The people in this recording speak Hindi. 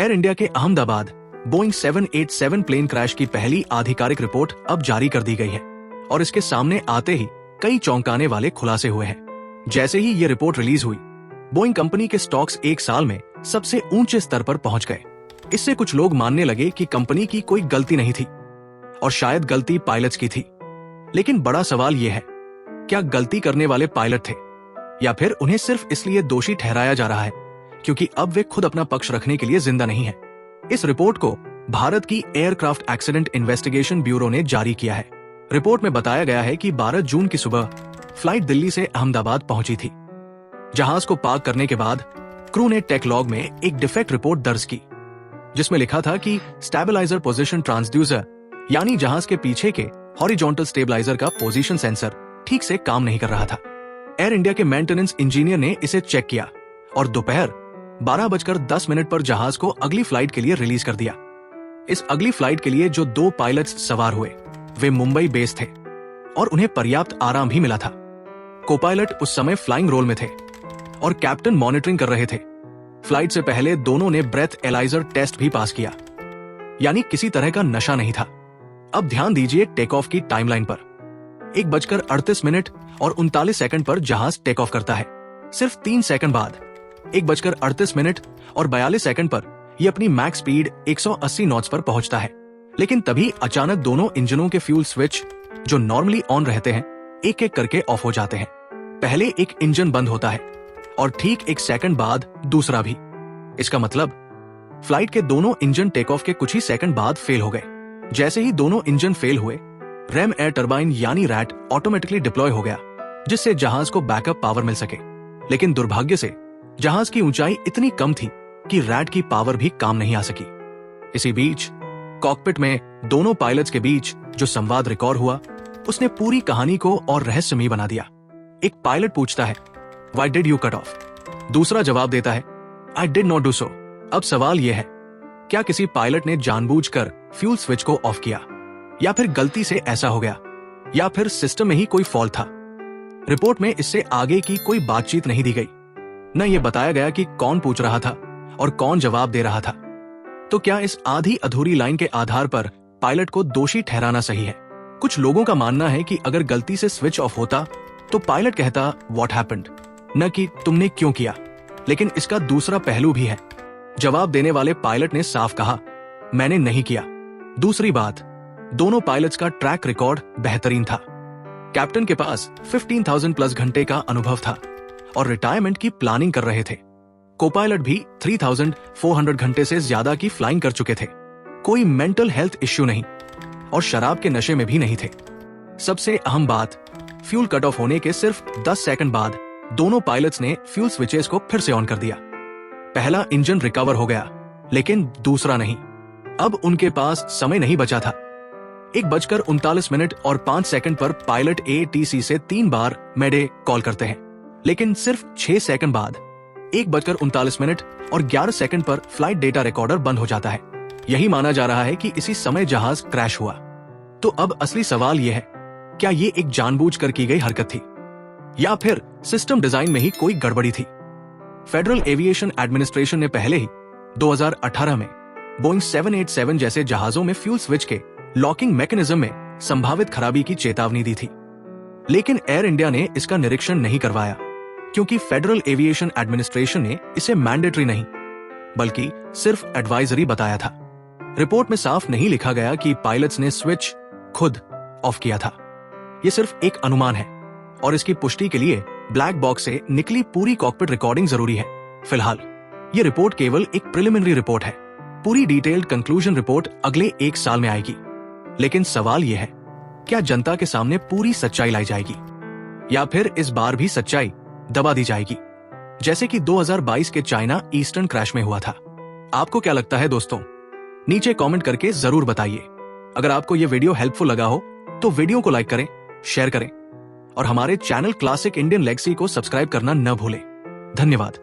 एयर इंडिया के अहमदाबाद बोइंग 787 प्लेन क्रैश की पहली आधिकारिक रिपोर्ट अब जारी कर दी गई है और इसके सामने आते ही कई चौंकाने वाले खुलासे हुए हैं। जैसे ही ये रिपोर्ट रिलीज हुई, बोइंग कंपनी के स्टॉक्स एक साल में सबसे ऊंचे स्तर पर पहुंच गए। इससे कुछ लोग मानने लगे कि कंपनी की कोई गलती नहीं थी और शायद गलती पायलट्स की थी। लेकिन बड़ा सवाल यह है, क्या गलती करने वाले पायलट थे या फिर उन्हें सिर्फ इसलिए दोषी ठहराया जा रहा है क्योंकि अब वे खुद अपना पक्ष रखने के लिए जिंदा नहीं है। इस रिपोर्ट को भारत की एयरक्राफ्ट एक्सीडेंट इन्वेस्टिगेशन ब्यूरो ने जारी किया है। रिपोर्ट में बताया गया है कि 12 जून की सुबह फ्लाइट दिल्ली से अहमदाबाद पहुंची थी। जहाज को पार्क करने के बाद क्रू ने टेक लॉग में एक डिफेक्ट रिपोर्ट दर्ज की, जिसमें लिखा था कि स्टेबलाइजर पोजीशन ट्रांसड्यूसर यानी जहाज के पीछे के हॉरिजॉन्टल स्टेबलाइजर का पोजीशन सेंसर ठीक से काम नहीं कर रहा था। एयर इंडिया के मेंटेनेंस इंजीनियर ने इसे चेक किया और दोपहर 12:10 पर जहाज को अगली फ्लाइट के लिए रिलीज कर दिया। इस अगली फ्लाइट के लिए जो 2 पायलट्स सवार हुए वे मुंबई बेस थे और उन्हें पर्याप्त आराम भी मिला था। को-पायलट उस समय फ्लाइंग रोल में थे और कैप्टन मॉनिटरिंग कर रहे थे। फ्लाइट से पहले दोनों ने ब्रेथ एलाइजर टेस्ट भी पास किया, यानी किसी तरह का नशा नहीं था। अब ध्यान दीजिए टेक ऑफ की टाइमलाइन पर। 1:38 और 39 सेकंड पर जहाज टेक ऑफ करता है। सिर्फ 3 सेकंड बाद 1:38 और 42 सेकंड पर यह अपनी मैक्स स्पीड 180 नॉट्स पर पहुंचता है। लेकिन तभी अचानक दोनों इंजनों के फ्यूल स्विच जो नॉर्मली ऑन रहते हैं एक एक करके ऑफ हो जाते हैं। पहले एक इंजन बंद होता है और ठीक 1 सेकंड बाद दूसरा भी। इसका मतलब फ्लाइट के दोनों इंजन टेक ऑफ के कुछ ही सेकंड बाद फेल हो गए। जैसे ही दोनों इंजन फेल हुए, रैम एयर टरबाइन यानी रैट ऑटोमेटिकली डिप्लॉय हो गया, जिससे जहाज को बैकअप पावर मिल सके। लेकिन दुर्भाग्य से जहाज की ऊंचाई इतनी कम थी कि रैट की पावर भी काम नहीं आ सकी। इसी बीच कॉकपिट में दोनों पायलट्स के बीच जो संवाद रिकॉर्ड हुआ, उसने पूरी कहानी को और रहस्यमयी बना दिया। एक पायलट पूछता है, "Why did you cut off?" दूसरा जवाब देता है, "I did not do so." अब सवाल यह है, क्या किसी पायलट ने जानबूझकर फ्यूल स्विच को ऑफ किया, या फिर गलती से ऐसा हो गया, या फिर सिस्टम में ही कोई फॉल्ट था? रिपोर्ट में इससे आगे की कोई बातचीत नहीं दी गई, न ये बताया गया कि कौन पूछ रहा था और कौन जवाब दे रहा था। तो क्या इस आधी अधूरी लाइन के आधार पर पायलट को दोषी ठहराना सही है? कुछ लोगों का मानना है कि अगर गलती से स्विच ऑफ होता तो पायलट कहता "What happened?" न कि "तुमने क्यों किया?" लेकिन इसका दूसरा पहलू भी है। जवाब देने वाले पायलट ने साफ कहा, "मैंने नहीं किया।" दूसरी बात, दोनों पायलट्स का ट्रैक रिकॉर्ड बेहतरीन था। कैप्टन के पास 15,000 प्लस घंटे का अनुभव था और रिटायरमेंट की प्लानिंग कर रहे थे। को-पायलट भी 3,400 घंटे से ज्यादा की फ्लाइंग कर चुके थे। कोई मेंटल हेल्थ इश्यू नहीं और शराब के नशे में भी नहीं थे। सबसे अहम बात, फ्यूल कट ऑफ होने के सिर्फ 10 सेकंड बाद दोनों पायलट्स ने फ्यूल स्विचेस को फिर से ऑन कर दिया। पहला इंजन रिकवर हो गया, लेकिन दूसरा नहीं। अब उनके पास समय नहीं बचा था। 1:39 और 5 सेकंड पर पायलट ATC से 3 बार मेडे कॉल करते हैं, लेकिन सिर्फ 6 सेकंड बाद 1:39 और 11 सेकंड पर फ्लाइट डेटा रिकॉर्डर बंद हो जाता है। यही माना जा रहा है कि इसी समय जहाज क्रैश हुआ। तो अब असली सवाल यह है, क्या ये एक जानबूझकर की गई हरकत थी या फिर सिस्टम डिजाइन में ही कोई गड़बड़ी थी? फेडरल एविएशन एडमिनिस्ट्रेशन ने पहले ही 2018 में बोइंग 787 जैसे जहाजों में फ्यूल स्विच के लॉकिंग मैकेनिज्म में संभावित खराबी की चेतावनी दी थी। लेकिन एयर इंडिया ने इसका निरीक्षण नहीं करवाया क्योंकि फेडरल एविएशन एडमिनिस्ट्रेशन ने इसे मैंडेटरी नहीं बल्कि सिर्फ एडवाइजरी बताया था। रिपोर्ट में साफ नहीं लिखा गया कि पायलट्स ने स्विच खुद ऑफ किया था। यह सिर्फ एक अनुमान है और इसकी पुष्टि के लिए ब्लैक बॉक्स से निकली पूरी कॉकपिट रिकॉर्डिंग जरूरी है। फिलहाल ये रिपोर्ट केवल एक प्रिलिमिनरी रिपोर्ट है। पूरी डिटेल्ड कंक्लूजन रिपोर्ट अगले 1 साल में आएगी। लेकिन सवाल यह है, क्या जनता के सामने पूरी सच्चाई लाई जाएगी या फिर इस बार भी सच्चाई दबा दी जाएगी, जैसे कि 2022 के चाइना ईस्टर्न क्रैश में हुआ था? आपको क्या लगता है दोस्तों? नीचे कमेंट करके जरूर बताइए। अगर आपको यह वीडियो हेल्पफुल लगा हो तो वीडियो को लाइक करें, शेयर करें और हमारे चैनल क्लासिक इंडियन लेगेसी को सब्सक्राइब करना न भूलें। धन्यवाद।